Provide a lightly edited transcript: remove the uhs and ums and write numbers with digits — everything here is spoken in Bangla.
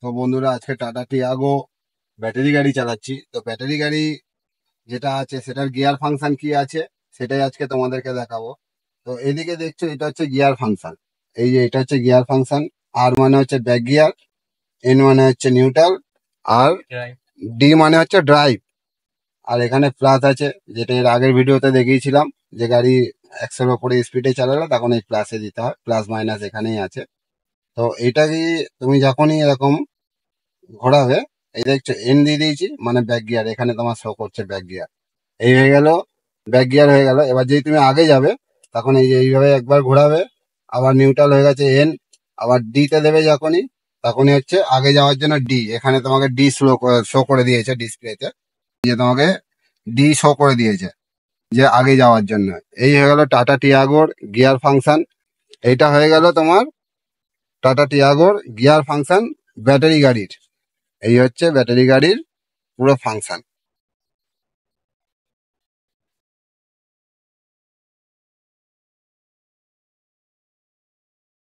তো বন্ধুরা, আজকে টাটা টিয়াগো ব্যাটারি গাড়ি চালাচ্ছি। তো ব্যাটারি গাড়ি যেটা আছে সেটার গিয়ার ফাংশন কি আছে সেটাই আজকে তোমাদেরকে দেখাবো। তো এদিকে দেখছো, এটা হচ্ছে গিয়ার ফাংশন। এই যে এটা হচ্ছে গিয়ার ফাংশন। আর মানে হচ্ছে ব্যাক গিয়ার, এন মানে হচ্ছে নিউট্রাল, আর ডি মানে হচ্ছে ড্রাইভ। আর এখানে প্লাস আছে, যেটা এর আগের ভিডিওতে দেখিয়েছিলাম, যে গাড়ি 100-এর ওপরে স্পিডে চালালে তখন এই প্লাসে দিতে হয়। প্লাস মাইনাস এখানেই আছে। তো এটা কি, তুমি যখনই এরকম ঘোরাবে, এই দেখছো এন দিয়ে দিয়েছি মানে ব্যাক গিয়ার, এখানে তোমার শো করছে ব্যাক গিয়ার। এই হয়ে গেল, ব্যাক গিয়ার হয়ে গেল। এবার যদি তুমি আগে যাবে, তখন এই যে এইভাবে একবার ঘোরাবে, আবার নিউট্রাল হয়ে গেছে এন, আবার ডি তে দেবে যখনই, তখনই হচ্ছে আগে যাওয়ার জন্য ডি। এখানে তোমাকে ডি শো করে দিয়েছে ডিসপ্লেতে, যে তোমাকে ডি শো করে দিয়েছে যে আগে যাওয়ার জন্য। এই হয়ে গেল টাটা টিয়াগোর গিয়ার ফাংশন। এইটা হয়ে গেল তোমার টাটা টিয়াগোর গিয়ার ফাংশন ব্যাটারি গাড়ির। এই হচ্ছে ব্যাটারি গাড়ির পুরো ফাংশন।